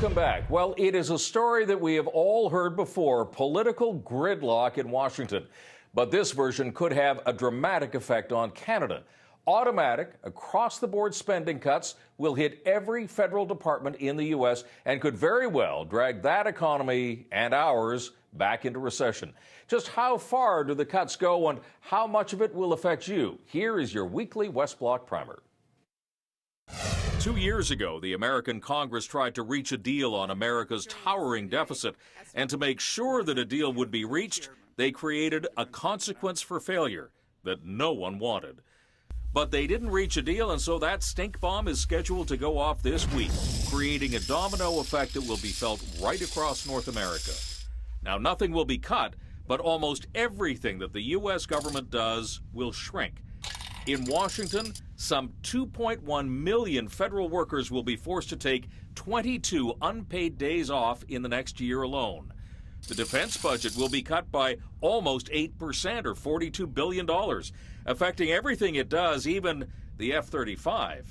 Welcome back. Well, it is a story that we have all heard before, political gridlock in Washington. But this version could have a dramatic effect on Canada. Automatic, across-the-board spending cuts will hit every federal department in the U.S. and could very well drag that economy and ours back into recession. Just how far do the cuts go and how much of it will affect you? Here is your weekly West Block Primer. 2 years ago, the American Congress tried to reach a deal on America's towering deficit. And to make sure that a deal would be reached, they created a consequence for failure that no one wanted. But they didn't reach a deal, and so that stink bomb is scheduled to go off this week, creating a domino effect that will be felt right across North America. Now, nothing will be cut, but almost everything that the U.S. government does will shrink. In Washington, some 2.1 million federal workers will be forced to take 22 unpaid days off in the next year alone. The defense budget will be cut by almost 8%, or $42 billion, affecting everything it does, even the F-35.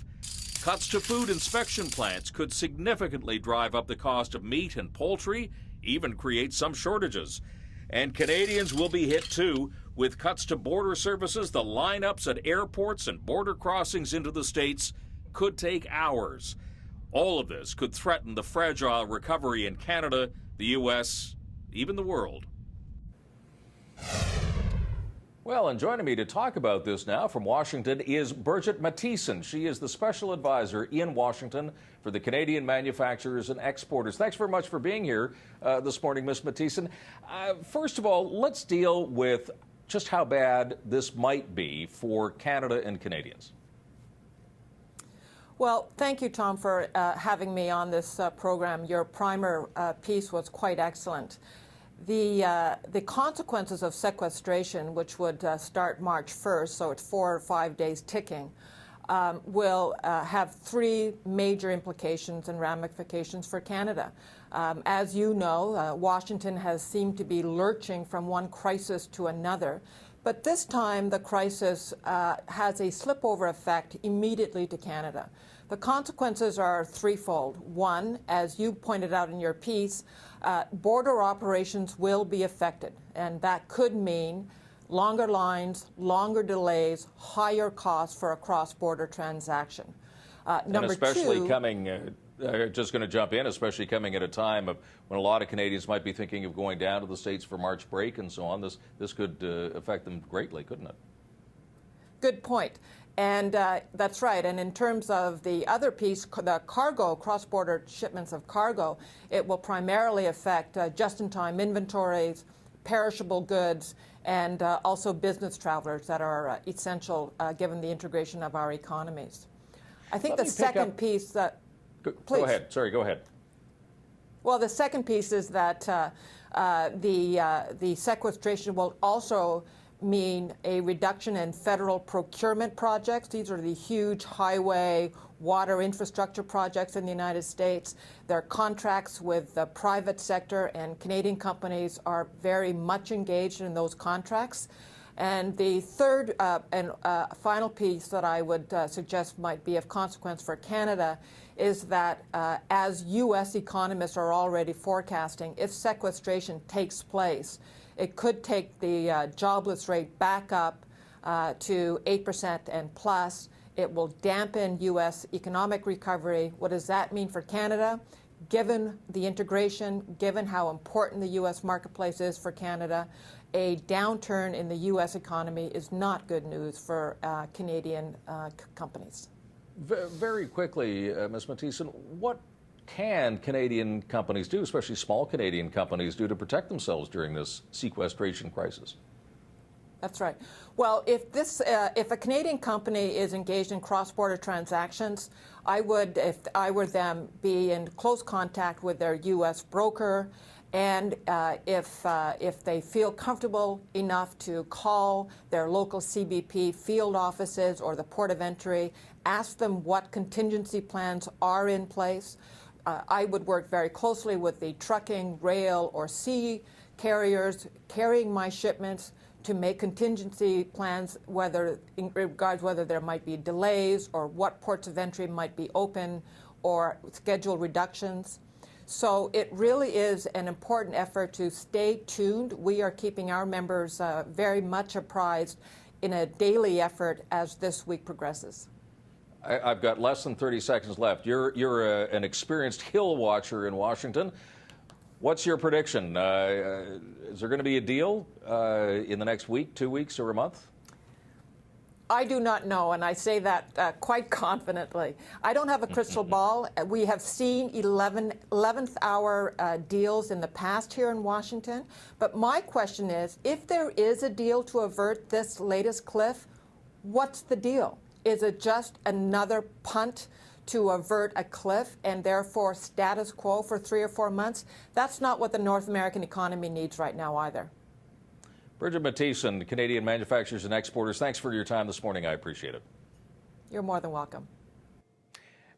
Cuts to food inspection plants could significantly drive up the cost of meat and poultry, even create some shortages. And Canadians will be hit too. With cuts to border services, the lineups at airports and border crossings into the States could take hours. All of this could threaten the fragile recovery in Canada, the U.S., even the world. Well, and joining me to talk about this now from Washington is Bridget Matthiesen. She is the special advisor in Washington for the Canadian manufacturers and exporters. Thanks very much for being here this morning, Ms. Matthiesen. First of all, let's deal with just how bad this might be for Canada and Canadians. Well, thank you, Tom, for having me on this program. Your primer piece was quite excellent. The consequences of sequestration, which would start March 1st, so it's 4 or 5 days ticking, will have three major implications and ramifications for Canada. As you know, Washington has seemed to be lurching from one crisis to another, but this time the crisis has a slipover effect immediately to Canada. The consequences are threefold. One, as you pointed out in your piece, border operations will be affected, and that could mean longer lines, longer delays, higher costs for a cross-border transaction. Number especially two, coming, just going to jump in, especially coming at a time of when a lot of Canadians might be thinking of going down to the States for March break and so on. This could affect them greatly, couldn't it? Good point. And that's right. And in terms of the other piece, the cargo, cross-border shipments of cargo, it will primarily affect just-in-time inventories, perishable goods, and also business travelers that are essential given the integration of our economies. I think the second piece that... Go ahead. Sorry, go ahead. Well, the second piece is that the sequestration will also mean a reduction in federal procurement projects. These are the huge highway, water infrastructure projects in the United States. They're contracts with the private sector, and Canadian companies are very much engaged in those contracts. And the third and final piece that I would suggest might be of consequence for Canada is that as U.S. economists are already forecasting, if sequestration takes place, it could take the jobless rate back up to 8% and plus. It will dampen U.S. economic recovery. What does that mean for Canada? Given the integration, given how important the U.S. marketplace is for Canada, a downturn in the U.S. economy is not good news for Canadian companies. Very quickly, Ms. Matthiesen, what can Canadian companies do, especially small Canadian companies, do to protect themselves during this sequestration crisis? That's right. Well, if a Canadian company is engaged in cross-border transactions, I would, if I were them, be in close contact with their U.S. broker, and if they feel comfortable enough to call their local CBP field offices or the port of entry, ask them what contingency plans are in place. I would work very closely with the trucking, rail, or sea carriers carrying my shipments to make contingency plans, whether in regards whether there might be delays or what ports of entry might be open or schedule reductions. So it really is an important effort to stay tuned. We are keeping our members very much apprised in a daily effort as this week progresses. I've got less than 30 seconds left. You're an experienced Hill watcher in Washington. What's your prediction? Is there going to be a deal in the next week, 2 weeks, or a month? I do not know, and I say that quite confidently. I don't have a crystal ball. We have seen 11th hour deals in the past here in Washington. But my question is, if there is a deal to avert this latest cliff, what's the deal? Is it just another punt to avert a cliff and therefore status quo for 3 or 4 months? That's not what the North American economy needs right now either. Bridget Mathieson, Canadian Manufacturers and Exporters, thanks for your time this morning. I appreciate it. You're more than welcome.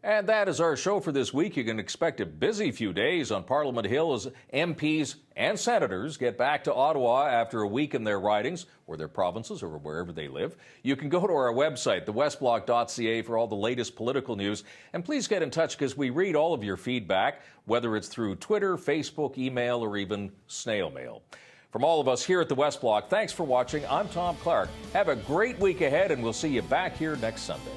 And that is our show for this week. You can expect a busy few days on Parliament Hill as MPs and senators get back to Ottawa after a week in their ridings or their provinces or wherever they live. You can go to our website, thewestblock.ca, for all the latest political news. And please get in touch because we read all of your feedback, whether it's through Twitter, Facebook, email, or even snail mail. From all of us here at the West Block, thanks for watching. I'm Tom Clark. Have a great week ahead, and we'll see you back here next Sunday.